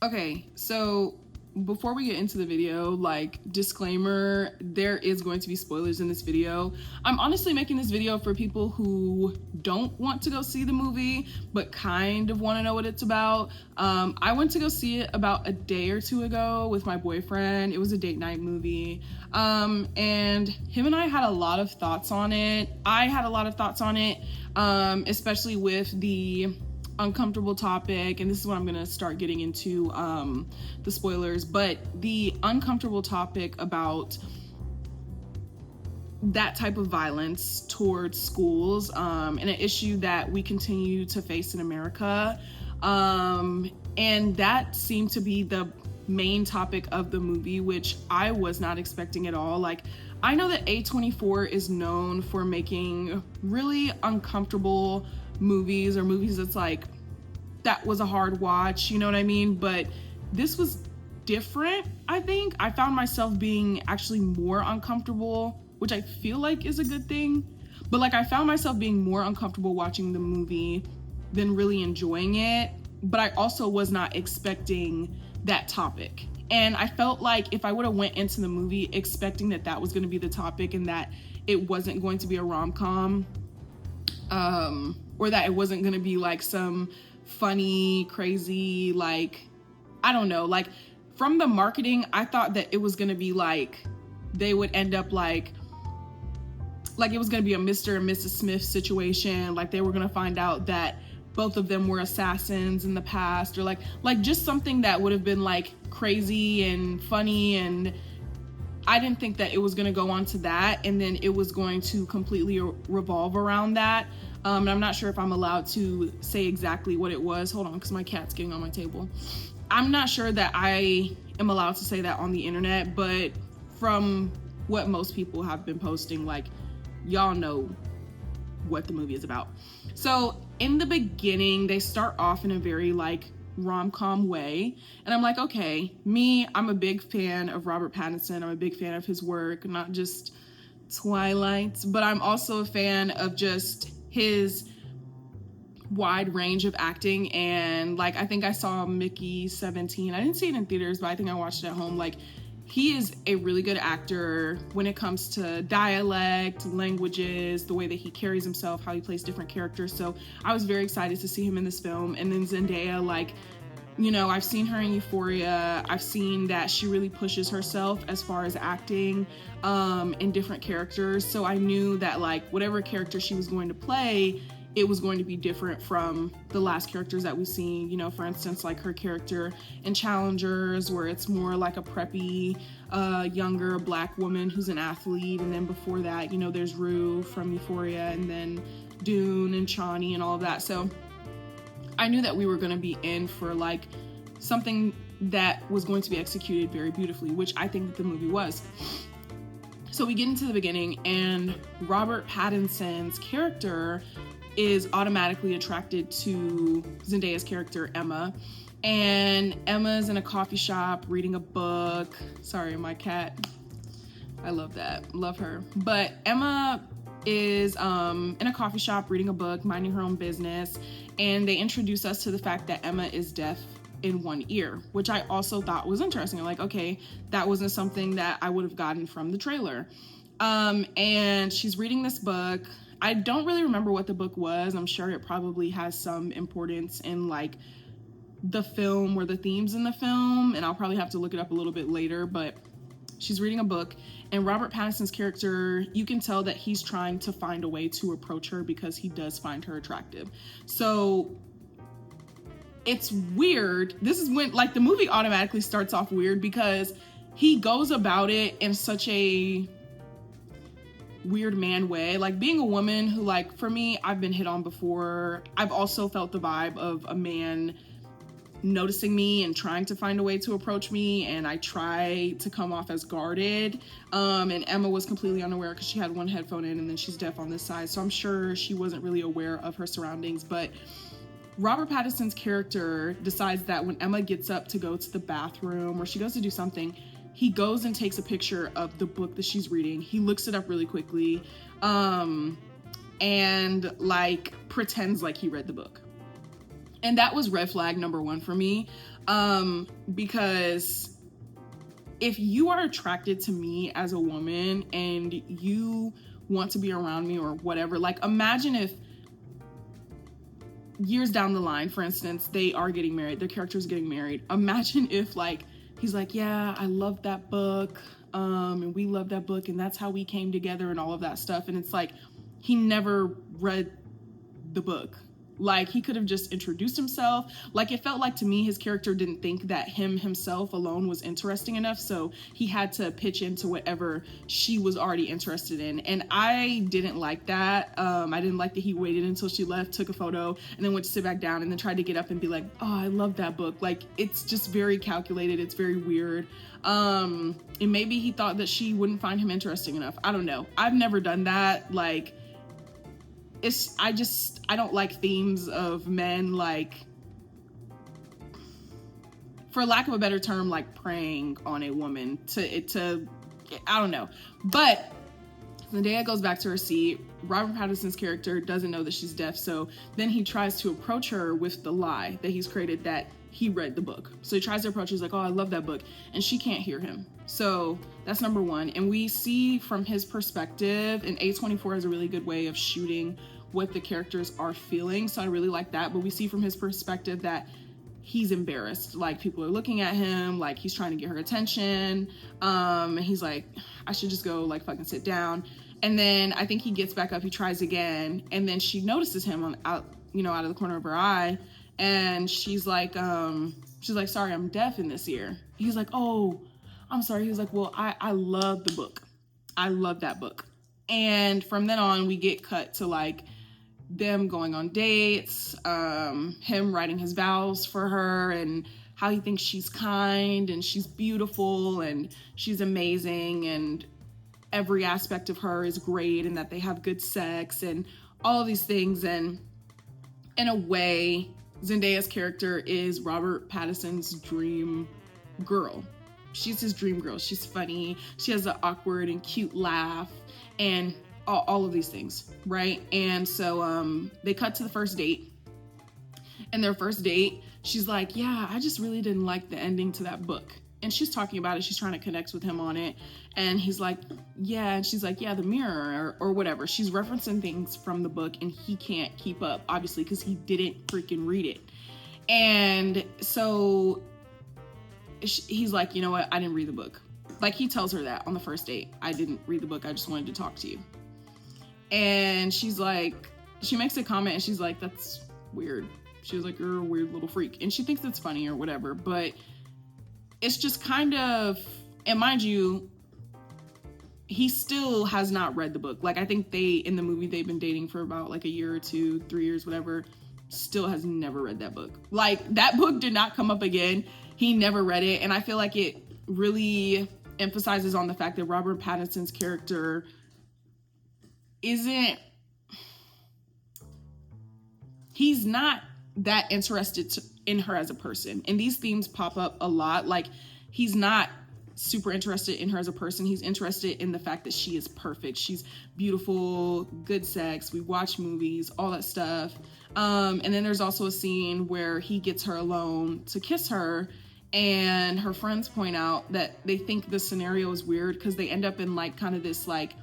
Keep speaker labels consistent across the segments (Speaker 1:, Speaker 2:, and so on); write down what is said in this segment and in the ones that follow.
Speaker 1: Okay, so before we get into the video, like, disclaimer, there is going to be spoilers in this video. I'm honestly making this video for people who don't want to go see the movie, but kind of want to know what it's about. I went to go see it about a day or two ago with my boyfriend. It was a date night movie. And him and I had a lot of thoughts on it. I had a lot of thoughts on it, especially with the uncomfortable topic, and this is what I'm gonna start getting into the spoilers, but the uncomfortable topic about that type of violence towards schools, and an issue that we continue to face in America, and that seemed to be the main topic of the movie, which I was not expecting at all. Like, I know that A24 is known for making really uncomfortable movies, or movies that's like, that was a hard watch, you know what I mean? But this was different. I think I found myself being actually more uncomfortable, which I feel like is a good thing, but like, I found myself being more uncomfortable watching the movie than really enjoying it. But I also was not expecting that topic, and I felt like if I would have went into the movie expecting that that was going to be the topic, and that it wasn't going to be a rom-com, or that it wasn't going to be like some funny, crazy, like, I don't know, like, from the marketing, I thought that it was going to be like, they would end up like it was going to be a Mr. and Mrs. Smith situation. Like, they were going to find out that both of them were assassins in the past, or like just something that would have been like crazy and funny. And I didn't think that it was going to go on to that, and then it was going to completely revolve around that. And I'm not sure if I'm allowed to say exactly what it was. Hold on, because my cat's getting on my table. I'm not sure that I am allowed to say that on the internet, but from what most people have been posting, like, y'all know what the movie is about. So in the beginning, they start off in a very like rom-com way, and I'm like, okay, I'm a big fan of Robert Pattinson. I'm a big fan of his work, not just Twilight, but I'm also a fan of just his wide range of acting. And like, I think I saw Mickey 17. I didn't see it in theaters, but I think I watched it at home. Like, he is a really good actor when it comes to dialect, languages, the way that he carries himself, how he plays different characters. So I was very excited to see him in this film. And then Zendaya, like, you know, I've seen her in Euphoria. I've seen that she really pushes herself as far as acting in different characters. So I knew that like whatever character she was going to play, it was going to be different from the last characters that we've seen. You know, for instance, like her character in Challengers, where it's more like a preppy, younger black woman who's an athlete. And then before that, you know, there's Rue from Euphoria, and then Dune and Chani and all of that. So I knew that we were going to be in for like something that was going to be executed very beautifully, which I think that the movie was. So we get into the beginning, and Robert Pattinson's character is automatically attracted to Zendaya's character, Emma. And Emma's in a coffee shop reading a book. Sorry, my cat. I love that. Love her. But Emma is in a coffee shop reading a book, minding her own business. And they introduce us to the fact that Emma is deaf in one ear, which I also thought was interesting. Like, okay, that wasn't something that I would have gotten from the trailer. And she's reading this book. I don't really remember what the book was. I'm sure it probably has some importance in like the film or the themes in the film, and I'll probably have to look it up a little bit later, but she's reading a book, and Robert Pattinson's character, you can tell that he's trying to find a way to approach her because he does find her attractive. So it's weird. This is when like the movie automatically starts off weird, because he goes about it in such a weird man way. Like, being a woman who, like, for me, I've been hit on before. I've also felt the vibe of a man noticing me and trying to find a way to approach me, and I try to come off as guarded. And Emma was completely unaware because she had one headphone in, and then she's deaf on this side, so I'm sure she wasn't really aware of her surroundings. But Robert Pattinson's character decides that when Emma gets up to go to the bathroom, or she goes to do something, he goes and takes a picture of the book that she's reading. He looks it up really quickly, and like pretends like he read the book. And that was red flag number one for me. Because if you are attracted to me as a woman and you want to be around me or whatever, like imagine if years down the line, for instance, they are getting married, their character's getting married. Imagine if like, he's like, yeah, I love that book. And we love that book and that's how we came together and all of that stuff. And it's like, he never read the book. Like he could have just introduced himself. Like it felt like to me his character didn't think that himself alone was interesting enough, so he had to pitch into whatever she was already interested in. And I didn't like that. I didn't like that he waited until she left, took a photo, and then went to sit back down and then tried to get up and be like, oh, I love that book. Like it's just very calculated. It's very weird. And maybe he thought that she wouldn't find him interesting enough. I don't know. I've never done that. Like I don't like themes of men, like, for lack of a better term, like preying on a woman to I don't know. But Zendaya goes back to her seat. Robert Pattinson's character doesn't know that she's deaf, so then he tries to approach her with the lie that he's created that he read the book. So he tries to approach her, he's like, oh, I love that book, and she can't hear him. So that's number one. And we see from his perspective, and A24 has a really good way of shooting what the characters are feeling, so I really like that. But we see from his perspective that he's embarrassed, like people are looking at him, like he's trying to get her attention, and he's like, I should just go like fucking sit down. And then I think he gets back up, he tries again, and then she notices him out of the corner of her eye, and she's like, sorry, I'm deaf in this ear. He's like, oh, I'm sorry. He was like, well, I love the book. I love that book. And from then on, we get cut to like them going on dates, him writing his vows for her, and how he thinks she's kind and she's beautiful and she's amazing and every aspect of her is great, and that they have good sex and all of these things. And in a way, Zendaya's character is Robert Pattinson's dream girl. She's his dream girl. She's funny. She has an awkward and cute laugh and all of these things, right? And so they cut to the first date. And their first date, she's like, yeah, I just really didn't like the ending to that book. And she's talking about it. She's trying to connect with him on it. And he's like, yeah. And she's like, yeah, the mirror or whatever. She's referencing things from the book and he can't keep up, obviously, because he didn't freaking read it. And so he's like, you know what? I didn't read the book. Like he tells her that on the first date. I didn't read the book. I just wanted to talk to you. And she's like, she makes a comment and she's like, that's weird. She was like, you're a weird little freak. And she thinks it's funny or whatever, but it's just kind of, and mind you, he still has not read the book. Like I think in the movie, they've been dating for about like a year or 2, 3 years, whatever, still has never read that book. Like that book did not come up again. He never read it. And I feel like it really emphasizes on the fact that Robert Pattinson's character he's not that interested in her as a person. And these themes pop up a lot. Like he's not super interested in her as a person. He's interested in the fact that she is perfect. She's beautiful, good sex. We watch movies, all that stuff. And then there's also a scene where he gets her alone to kiss her, and her friends point out that they think the scenario is weird because they end up in like kind of this like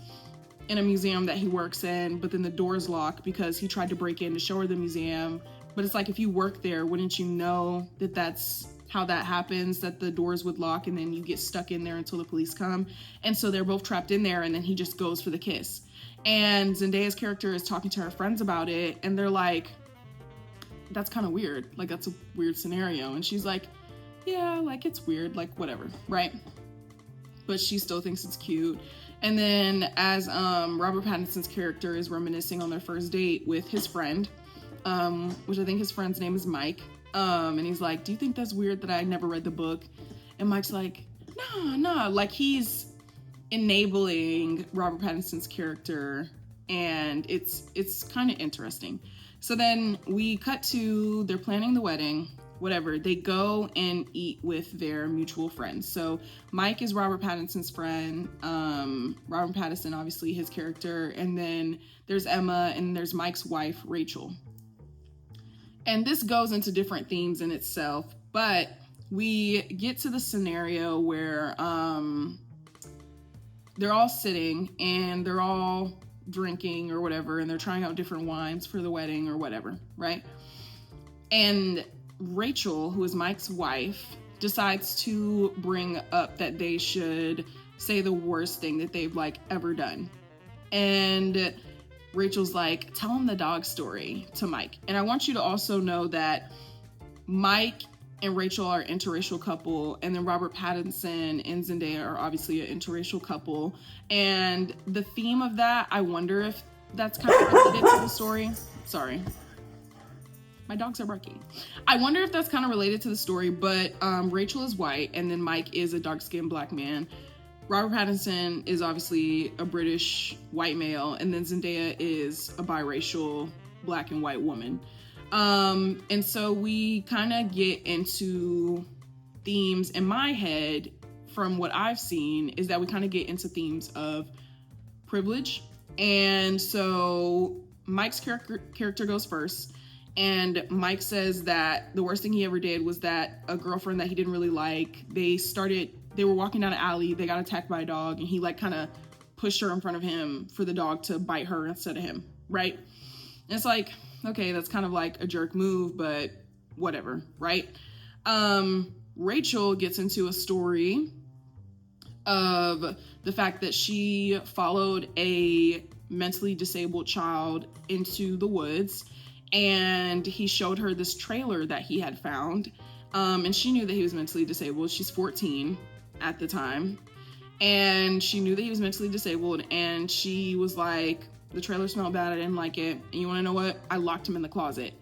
Speaker 1: in a museum that he works in, but then the door's locked because he tried to break in to show her the museum. But it's like, if you work there, wouldn't you know that that's how that happens, that the doors would lock and then you get stuck in there until the police come? And so they're both trapped in there, and then he just goes for the kiss. And Zendaya's character is talking to her friends about it, and they're like, that's kind of weird. Like, that's a weird scenario. And she's like, yeah, like it's weird, like whatever, right? But she still thinks it's cute. And then as Robert Pattinson's character is reminiscing on their first date with his friend, which I think his friend's name is Mike, and he's like, do you think that's weird that I never read the book? And Mike's like, no, like he's enabling Robert Pattinson's character, and it's kind of interesting. So then we cut to, they're planning the wedding, whatever. They go and eat with their mutual friends. So Mike is Robert Pattinson's friend. Robert Pattinson, obviously his character. And then there's Emma, and there's Mike's wife, Rachel. And this goes into different themes in itself, but we get to the scenario where they're all sitting and they're all drinking or whatever, and they're trying out different wines for the wedding or whatever, right? And Rachel, who is Mike's wife, decides to bring up that they should say the worst thing that they've like ever done. And Rachel's like, tell him the dog story to Mike. And I want you to also know that Mike and Rachel are an interracial couple, and then Robert Pattinson and Zendaya are obviously an interracial couple. And the theme of that, I wonder if that's kind of related to the story. Sorry. My dogs are barking. I wonder if that's kind of related to the story, but Rachel is white, and then Mike is a dark-skinned black man. Robert Pattinson is obviously a British white male, and then Zendaya is a biracial black and white woman. And so we kind of get into themes in my head from what I've seen is that we kind of get into themes of privilege. And so Mike's character goes first, and Mike says that the worst thing he ever did was that a girlfriend that he didn't really like, they were walking down an alley, they got attacked by a dog, and he like kind of pushed her in front of him for the dog to bite her instead of him, right? And it's like, okay, that's kind of like a jerk move, but whatever, right? Rachel gets into a story of the fact that she followed a mentally disabled child into the woods, and he showed her this trailer that he had found, and she knew that he was mentally disabled. She's 14 at the time, and she knew that he was mentally disabled, and she was like, the trailer smelled bad, I didn't like it, and you want to know what? I locked him in the closet.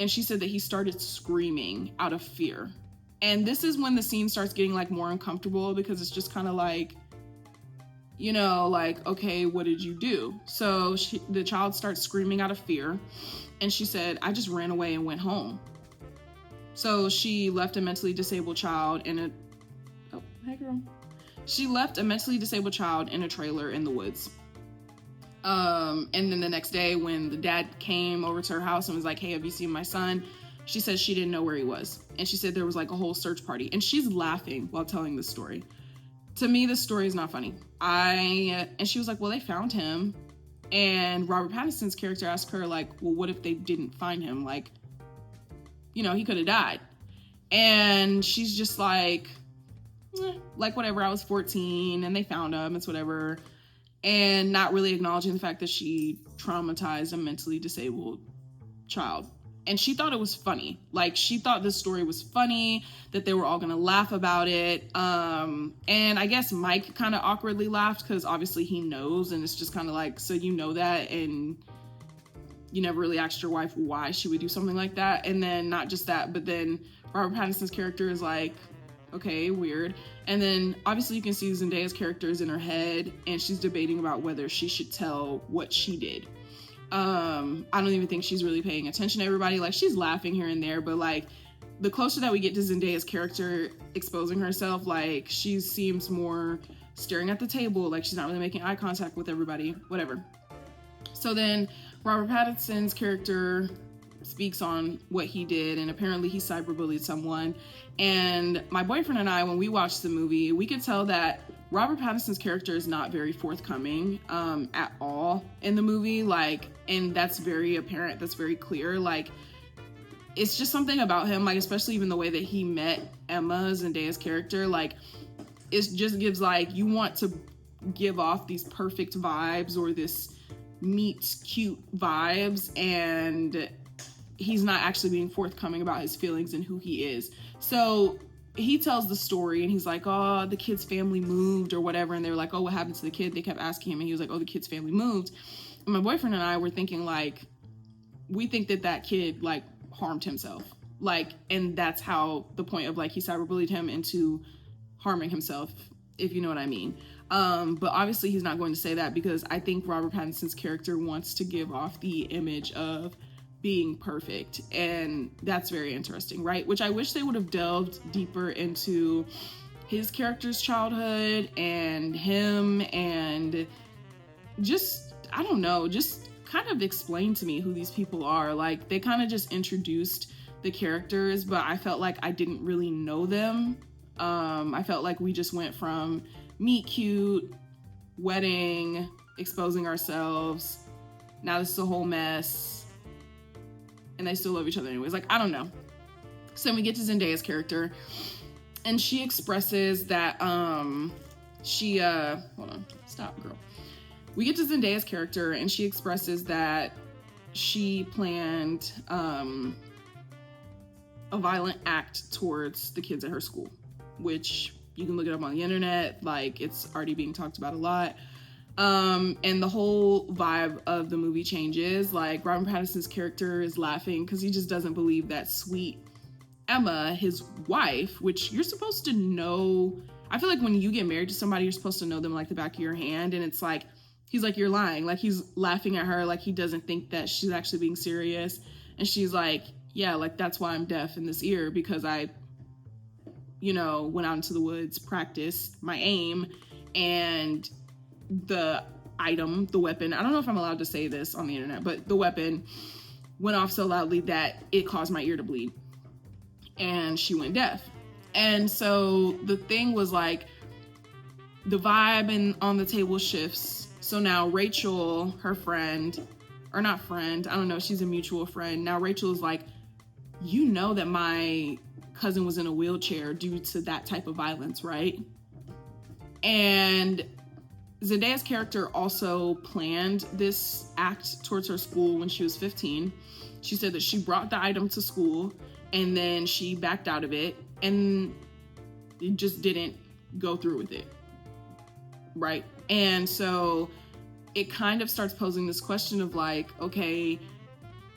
Speaker 1: And she said that he started screaming out of fear. And this is when the scene starts getting like more uncomfortable, because it's just kind of like, you know, like, okay, what did you do? So the child starts screaming out of fear, and she said, I just ran away and went home. So she left a mentally disabled child She left a mentally disabled child in a trailer in the woods. And then the next day when the dad came over to her house and was like, hey, have you seen my son? She said she didn't know where he was. And she said there was like a whole search party. And she's laughing while telling this story. To me, this story is not funny. And she was like, well, they found him. And Robert Pattinson's character asked her like, well, what if they didn't find him? Like, you know, he could have died. And she's just like whatever, I was 14 and they found him, it's whatever. And not really acknowledging the fact that she traumatized a mentally disabled child. And she thought it was funny. Like, she thought this story was funny, that they were all gonna laugh about it. And I guess Mike kind of awkwardly laughed because obviously he knows, and it's just kind of like, so you know that, and you never really asked your wife why she would do something like that. And then not just that, but then Robert Pattinson's character is like, okay, weird. And then obviously you can see Zendaya's character is in her head, and she's debating about whether she should tell what she did. I don't even think she's really paying attention to everybody. Like, she's laughing here and there, but like the closer that we get to Zendaya's character exposing herself, like she seems more staring at the table, like she's not really making eye contact with everybody, whatever. So then Robert Pattinson's character speaks on what he did, and apparently he cyberbullied someone. And my boyfriend and I, when we watched the movie, we could tell that Robert Pattinson's character is not very forthcoming at all in the movie, like, and that's very apparent, that's very clear. Like, it's just something about him, like, especially even the way that he met Emma, Zendaya's character, like, it just gives, like, you want to give off these perfect vibes or this meet cute vibes, and he's not actually being forthcoming about his feelings and who he is. So he tells the story, and he's like, oh, the kid's family moved or whatever. And they were like, oh, what happened to the kid? They kept asking him, and he was like, oh, the kid's family moved. And my boyfriend and I were thinking, like, we think that kid, like, harmed himself. Like, and that's how the point of, like, he cyberbullied him into harming himself, if you know what I mean. But obviously he's not going to say that, because I think Robert Pattinson's character wants to give off the image of being perfect, and that's very interesting, right? Which I wish they would have delved deeper into his character's childhood and him, and just, I don't know, just kind of explained to me who these people are. Like, they kind of just introduced the characters, but I felt like I didn't really know them. I felt like we just went from meet cute, wedding, exposing ourselves, now this is a whole mess, and they still love each other anyways. Like, I don't know. So then we get to Zendaya's character, and she expresses that hold on, stop, girl. We get to Zendaya's character, and she expresses that she planned a violent act towards the kids at her school, which you can look it up on the internet. Like, it's already being talked about a lot. And the whole vibe of the movie changes. Like, Robert Pattinson's character is laughing because he just doesn't believe that sweet Emma, his wife, which you're supposed to know. I feel like when you get married to somebody, you're supposed to know them like the back of your hand. And it's like, he's like, you're lying. Like, he's laughing at her like he doesn't think that she's actually being serious. And she's like, yeah, like, that's why I'm deaf in this ear, because I, went out into the woods, practiced my aim, and the item, the weapon, I don't know if I'm allowed to say this on the internet, but the weapon went off so loudly that it caused my ear to bleed. And she went deaf. And so the thing was like, the vibe on the table shifts. So now Rachel, her friend, or not friend, I don't know, she's a mutual friend. Now Rachel is like, you know that my cousin was in a wheelchair due to that type of violence, right? And Zendaya's character also planned this act towards her school when she was 15. She said that she brought the item to school and then she backed out of it and it just didn't go through with it, right? And so it kind of starts posing this question of like, okay,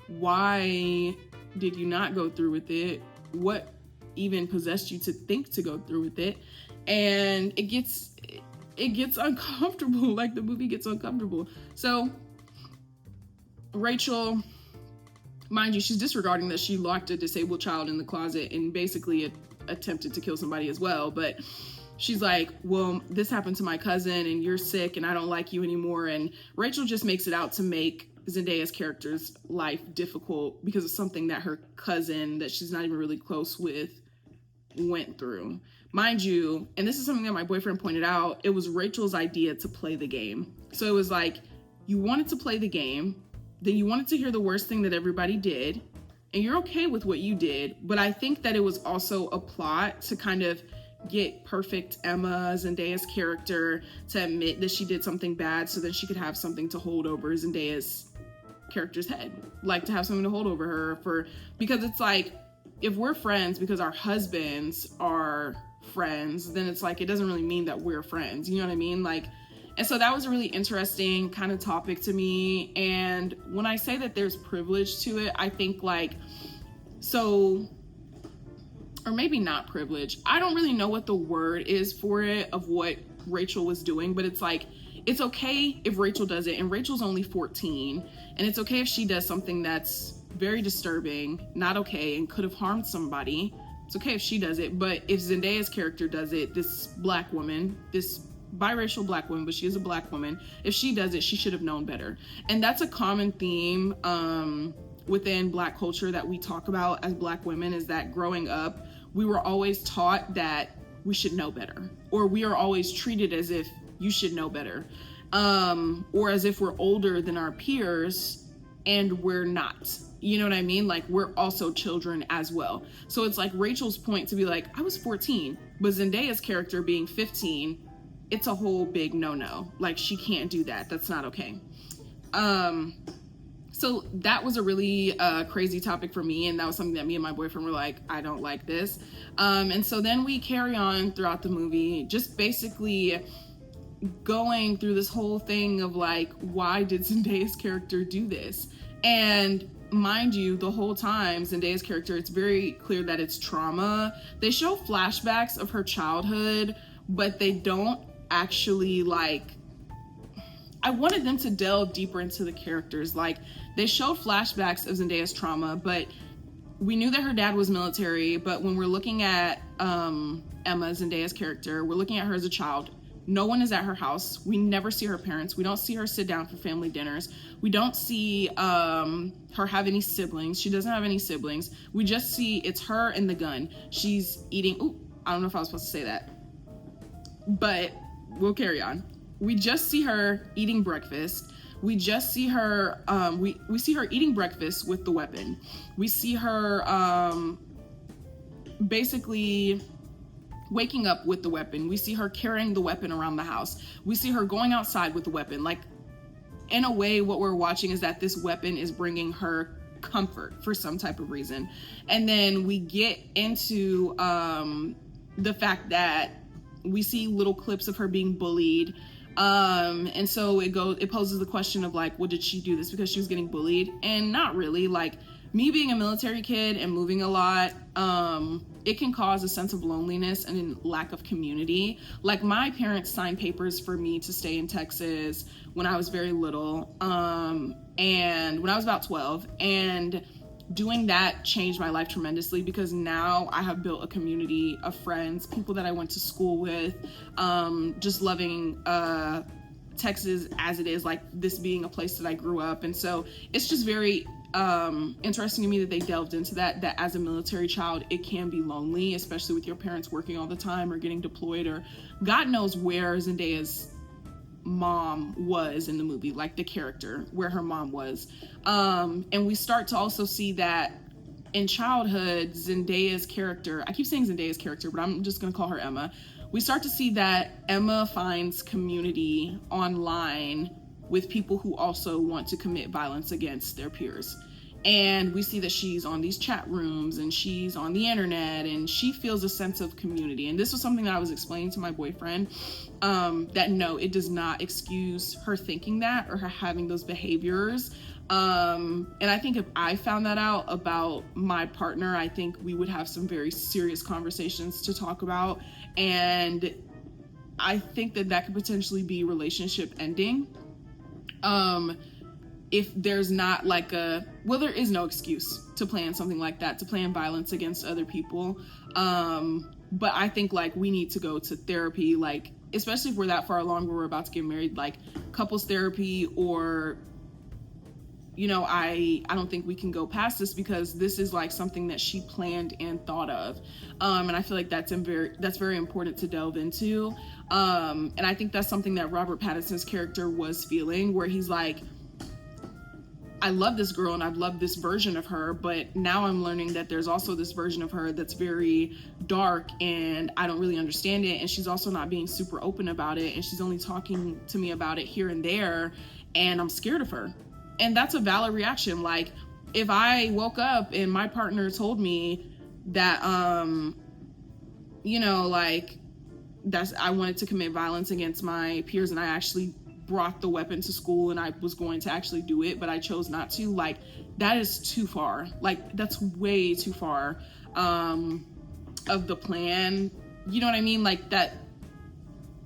Speaker 1: why did you not go through with it? What even possessed you to think to go through with it? And it gets uncomfortable. Like, the movie gets uncomfortable. So Rachel, mind you, she's disregarding that she locked a disabled child in the closet and basically attempted to kill somebody as well. But she's like, well, this happened to my cousin and you're sick and I don't like you anymore. And Rachel just makes it out to make Zendaya's character's life difficult because of something that her cousin, that she's not even really close with, went through. Mind you, and this is something that my boyfriend pointed out, it was Rachel's idea to play the game. So it was like, you wanted to play the game, then you wanted to hear the worst thing that everybody did, and you're okay with what you did, but I think that it was also a plot to kind of get perfect Emma, Zendaya's character, to admit that she did something bad so that she could have something to hold over Zendaya's character's head. Like, to have something to hold over her because it's like, if we're friends because our husbands are friends, then it's like, it doesn't really mean that we're friends. You know what I mean? Like, and so that was a really interesting kind of topic to me. And when I say that there's privilege to it, I think like, so, or maybe not privilege. I don't really know what the word is for it of what Rachel was doing, but it's like, it's okay if Rachel does it, and Rachel's only 14, and it's okay if she does something that's very disturbing, not okay, and could have harmed somebody. It's okay if she does it, but if Zendaya's character does it, this black woman, this biracial black woman, but she is a black woman, if she does it, she should have known better. And that's a common theme within Black culture that we talk about as Black women, is that growing up, we were always taught that we should know better, or we are always treated as if you should know better, or as if we're older than our peers, and we're not. You know what I mean? Like, we're also children as well. So it's like Rachel's point to be like, I was 14, but Zendaya's character being 15, it's a whole big no-no. Like, she can't do that. That's not okay. So that was a really crazy topic for me, and that was something that me and my boyfriend were like, I don't like this. And so then we carry on throughout the movie, just basically going through this whole thing of like, why did Zendaya's character do this? And mind you, the whole time, Zendaya's character, it's very clear that it's trauma. They show flashbacks of her childhood, but they don't actually, like, I wanted them to delve deeper into the characters. Like, they showed flashbacks of Zendaya's trauma, but we knew that her dad was military. But when we're looking at Emma, Zendaya's character, we're looking at her as a child. No one is at her house. We never see her parents. We don't see her sit down for family dinners. We don't see her have any siblings. She doesn't have any siblings. We just see it's her and the gun. She's eating. Ooh, I don't know if I was supposed to say that, but we'll carry on. We just see her eating breakfast. We just see her, we see her eating breakfast with the weapon. We see her basically waking up with the weapon. We see her carrying the weapon around the house. We see her going outside with the weapon. Like, in a way, what we're watching is that this weapon is bringing her comfort for some type of reason. And then we get into the fact that we see little clips of her being bullied. And so it poses the question of like, well, did she do this because she was getting bullied? And not really. Like, me being a military kid and moving a lot, it can cause a sense of loneliness and lack of community. Like, my parents signed papers for me to stay in Texas when I was very little, and when I was about 12, and doing that changed my life tremendously, because now I have built a community of friends, people that I went to school with, just loving Texas as it is, like this being a place that I grew up. And so it's just very interesting to me that they delved into that as a military child, it can be lonely, especially with your parents working all the time or getting deployed, or God knows where Zendaya's mom was in the movie, like the character, where her mom was. And we start to also see that in childhood, Zendaya's character, I keep saying Zendaya's character, but I'm just going to call her Emma. We start to see that Emma finds community online with people who also want to commit violence against their peers. And we see that she's on these chat rooms and she's on the internet and she feels a sense of community. And this was something that I was explaining to my boyfriend, that no, it does not excuse her thinking that or her having those behaviors. And I think if I found that out about my partner, I think we would have some very serious conversations to talk about. And I think that could potentially be relationship ending. If there's not like there is no excuse to plan something like that, to plan violence against other people. But I think like we need to go to therapy, like, especially if we're that far along where we're about to get married, like couples therapy, or, you know, I don't think we can go past this, because this is like something that she planned and thought of. And I feel like that's very important to delve into. And I think that's something that Robert Pattinson's character was feeling, where he's like, I love this girl and I've loved this version of her, but now I'm learning that there's also this version of her that's very dark and I don't really understand it. And she's also not being super open about it. And she's only talking to me about it here and there. And I'm scared of her. And that's a valid reaction. Like, if I woke up and my partner told me that, you know, like, I wanted to commit violence against my peers and I actually brought the weapon to school and I was going to actually do it, but I chose not to, like, that is too far. Like, that's way too far of the plan. You know what I mean? Like, that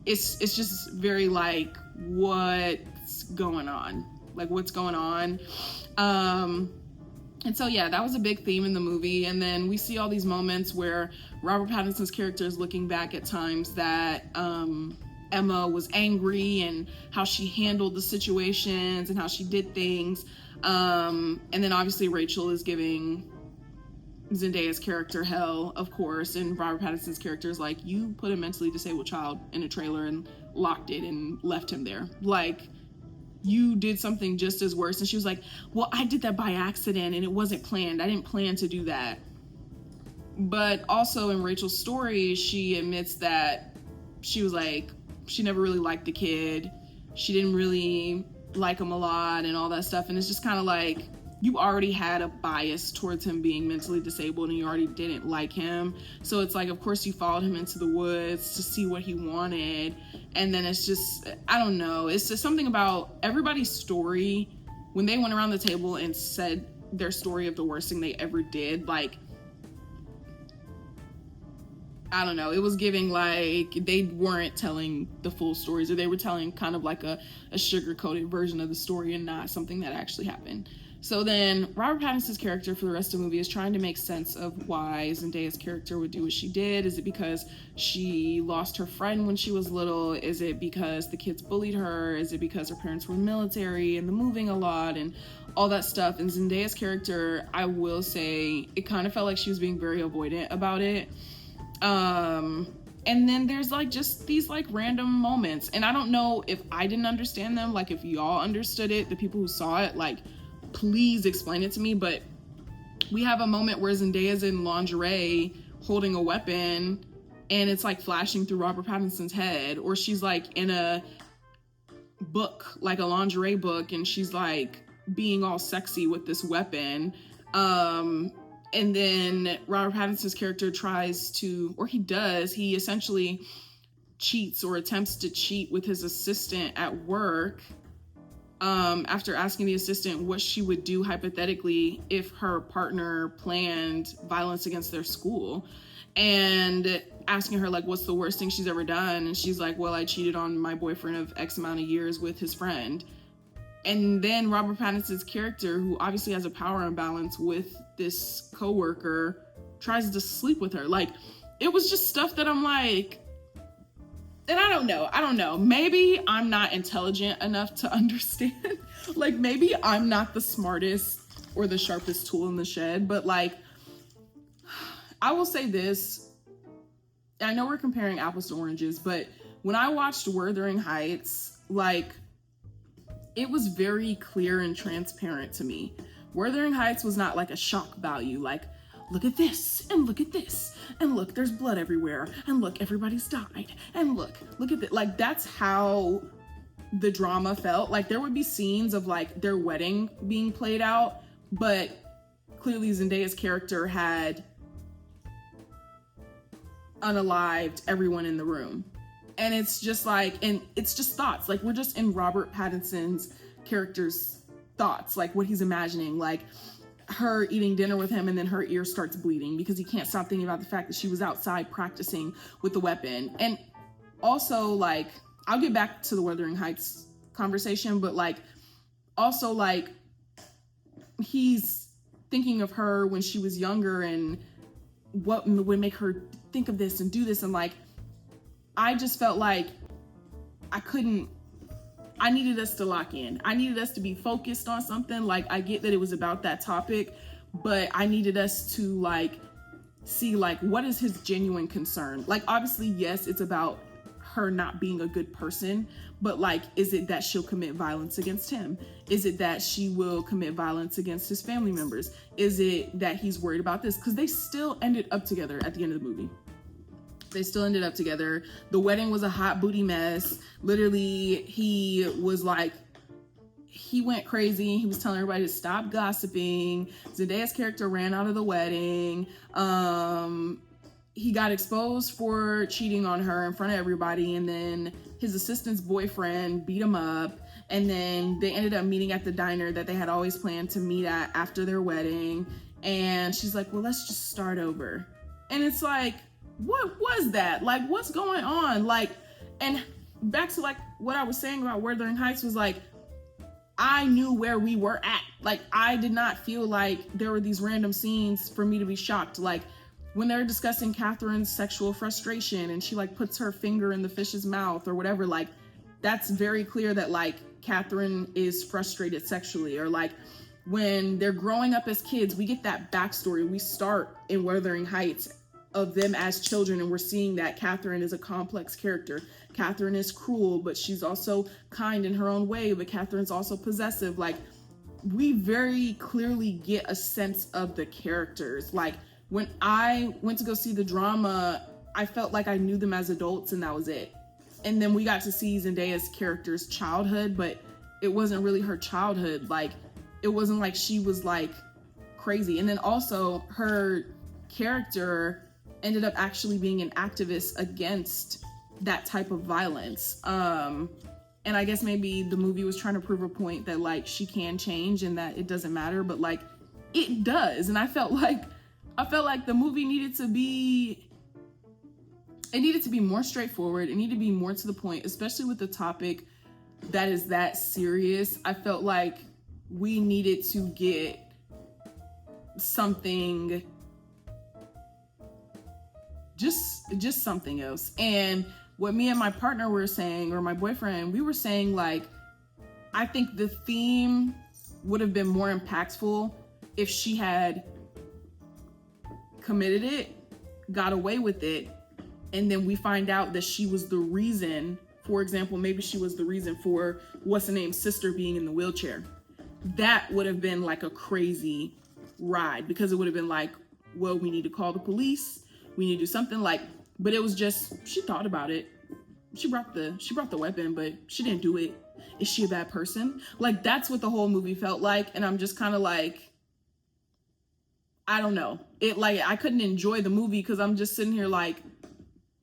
Speaker 1: it's just very like, what's going on? Like, what's going on? And so, yeah, that was a big theme in the movie. And then we see all these moments where Robert Pattinson's character is looking back at times that Emma was angry and how she handled the situations and how she did things. And then obviously Rachel is giving Zendaya's character hell, of course. And Robert Pattinson's character is like, you put a mentally disabled child in a trailer and locked it and left him there. Like, you did something just as worse. And she was like, well, I did that by accident and it wasn't planned. I didn't plan to do that. But also in Rachel's story, she admits that she was like, she never really liked the kid. She didn't really like him a lot and all that stuff. And it's just kind of like, you already had a bias towards him being mentally disabled and you already didn't like him. So it's like, of course you followed him into the woods to see what he wanted. And then it's just, I don't know. It's just something about everybody's story. When they went around the table and said their story of the worst thing they ever did, like, I don't know, it was giving like they weren't telling the full stories, or they were telling kind of like a sugar-coated version of the story and not something that actually happened. So then Robert Pattinson's character for the rest of the movie is trying to make sense of why Zendaya's character would do what she did. Is it because she lost her friend when she was little? Is it because the kids bullied her? Is it because her parents were military and the moving a lot and all that stuff? And Zendaya's character, I will say, it kind of felt like she was being very avoidant about it. And then there's like just these like random moments, and I don't know if I didn't understand them, like if y'all understood it, the people who saw it, like please explain it to me. But we have a moment where Zendaya's in lingerie holding a weapon and it's like flashing through Robert Pattinson's head, or she's like in a book, like a lingerie book, and she's like being all sexy with this weapon. And then Robert Pattinson's character tries to, or he essentially cheats or attempts to cheat with his assistant at work, after asking the assistant what she would do hypothetically if her partner planned violence against their school, and asking her like, what's the worst thing she's ever done? And she's like, well, I cheated on my boyfriend of X amount of years with his friend. And then Robert Pattinson's character, who obviously has a power imbalance with this coworker, tries to sleep with her. Like, it was just stuff that I'm like, and I don't know. Maybe I'm not intelligent enough to understand. Like, maybe I'm not the smartest or the sharpest tool in the shed, but like, I will say this. I know we're comparing apples to oranges, but when I watched Wuthering Heights, like, it was very clear and transparent to me. Wuthering Heights was not like a shock value, like, look at this, and look at this, and look, there's blood everywhere, and look, everybody's died, and look at that. Like, that's how the drama felt. Like, there would be scenes of like their wedding being played out, but clearly Zendaya's character had unalived everyone in the room. And it's just like, and it's just thoughts. Like, we're just in Robert Pattinson's character's thoughts, like what he's imagining, like her eating dinner with him and then her ear starts bleeding because he can't stop thinking about the fact that she was outside practicing with the weapon. And also, like, I'll get back to the Wuthering Heights conversation, but like, also like, he's thinking of her when she was younger and what would make her think of this and do this, and like, I just felt like I needed us to lock in. I needed us to be focused on something. Like, I get that it was about that topic, but I needed us to like see like, what is his genuine concern? Like, obviously, yes, it's about her not being a good person, but like, is it that she'll commit violence against him? Is it that she will commit violence against his family members? Is it that he's worried about this? Because they still ended up together at the end of the movie. They still ended up together. The wedding was a hot booty mess. Literally, he was like, he went crazy. He was telling everybody to stop gossiping. Zendaya's character ran out of the wedding. He got exposed for cheating on her in front of everybody. And then his assistant's boyfriend beat him up. And then they ended up meeting at the diner that they had always planned to meet at after their wedding. And she's like, well, let's just start over. And it's like, what was that? Like, what's going on? Like, and back to like what I was saying about Wuthering Heights was like, I knew where we were at. Like, I did not feel like there were these random scenes for me to be shocked. Like, when they're discussing Catherine's sexual frustration and she like puts her finger in the fish's mouth or whatever, like, that's very clear that like Catherine is frustrated sexually. Or like, when they're growing up as kids, we get that backstory. We start in Wuthering Heights of them as children, and we're seeing that Catherine is a complex character. Catherine is cruel, but she's also kind in her own way, but Catherine's also possessive. Like, we very clearly get a sense of the characters. Like, when I went to go see the drama, I felt like I knew them as adults and that was it. And then we got to see Zendaya's character's childhood, but it wasn't really her childhood. Like, it wasn't like she was like crazy. And then also her character ended up actually being an activist against that type of violence. And I guess maybe the movie was trying to prove a point that like she can change and that it doesn't matter, but like it does. And I felt like the movie needed to be more straightforward. It needed to be more to the point, especially with the topic that is that serious. I felt like we needed to get something, just something else. And what me and my partner were saying, or my boyfriend, we were saying, like, I think the theme would have been more impactful if she had committed it, got away with it, and then we find out that she was the reason. For example, maybe she was the reason for what's the name's sister being in the wheelchair. That would have been like a crazy ride, because it would have been like, well, we need to call the police, we need to do something, like, but it was just, she thought about it. She brought the weapon, but she didn't do it. Is she a bad person? Like, that's what the whole movie felt like. And I'm just kind of like, I don't know. It, like, I couldn't enjoy the movie because I'm just sitting here like,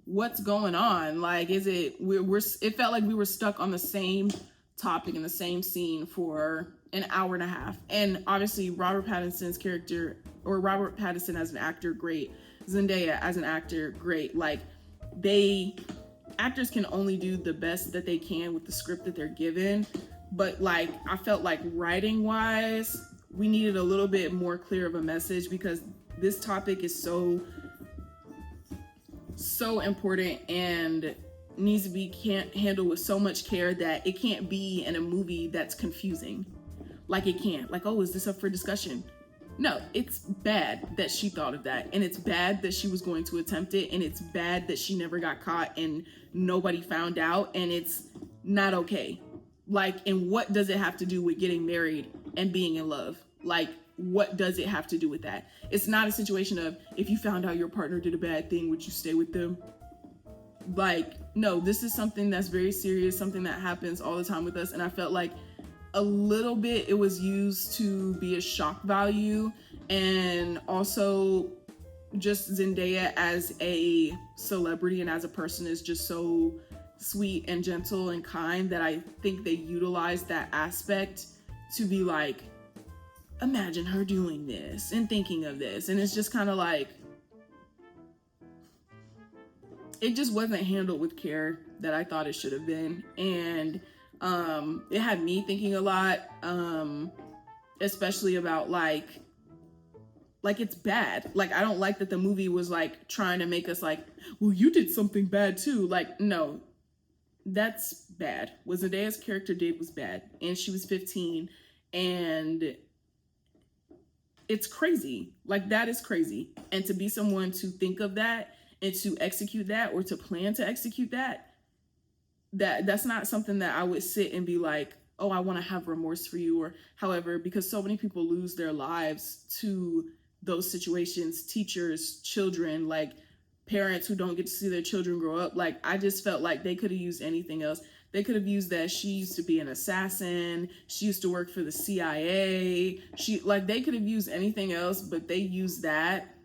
Speaker 1: what's going on? Like, is it, it felt like we were stuck on the same topic in the same scene for an hour and a half. And obviously Robert Pattinson's character, or Robert Pattinson as an actor, great. Zendaya as an actor, great. Like, actors can only do the best that they can with the script that they're given. But like, I felt like writing wise, we needed a little bit more clear of a message, because this topic is so important and needs to be handled with so much care that it can't be in a movie that's confusing. Like, it can't, like, oh, is this up for discussion? No, it's bad that she thought of that, and it's bad that she was going to attempt it, and it's bad that she never got caught and nobody found out, and it's not okay. Like, and what does it have to do with getting married and being in love? Like, what does it have to do with that? It's not a situation of, if you found out your partner did a bad thing, would you stay with them? Like, no, this is something that's very serious, something that happens all the time with us, and I felt like a little bit it was used to be a shock value, and also just Zendaya as a celebrity and as a person is just so sweet and gentle and kind that I think they utilized that aspect to be like, imagine her doing this and thinking of this, and it's just kind of like, it just wasn't handled with care that I thought it should have been. And it had me thinking a lot, especially about like it's bad. Like, I don't like that the movie was like trying to make us like, well, you did something bad too. Like, no, that's bad. What Zendaya's character did was bad, and she was 15, and it's crazy. Like, that is crazy. And to be someone to think of that and to execute that, or to plan to execute that's not something that I would sit and be like, oh, I want to have remorse for you, or however, because so many people lose their lives to those situations, teachers, children, like parents who don't get to see their children grow up. Like, I just felt like they could have used anything else. They could have used that she used to be an assassin, she used to work for the CIA, they could have used anything else, but they used that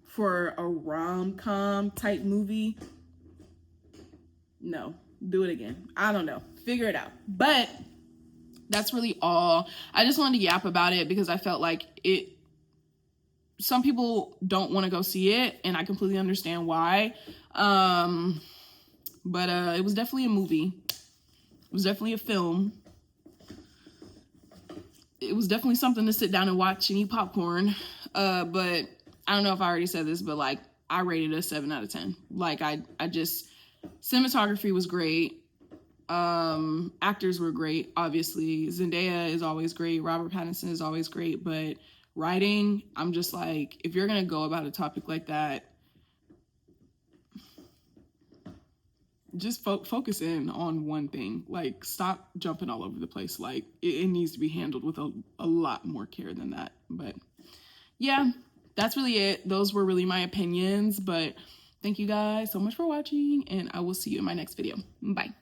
Speaker 1: for a rom-com type movie. No, do it again. I don't know, figure it out. But that's really all. I just wanted to yap about it because I felt like some people don't want to go see it, and I completely understand why. But it was definitely a movie. It was definitely a film. It was definitely something to sit down and watch and eat popcorn. But I don't know if I already said this, but like, I rated it a 7 out of 10. Like, I just, cinematography was great. Actors were great. Obviously, Zendaya is always great. Robert Pattinson is always great. But writing, I'm just like, if you're going to go about a topic like that, just focus in on one thing. Like, stop jumping all over the place. Like, it needs to be handled with a lot more care than that. But yeah, that's really it. Those were really my opinions. But thank you guys so much for watching, and I will see you in my next video. Bye.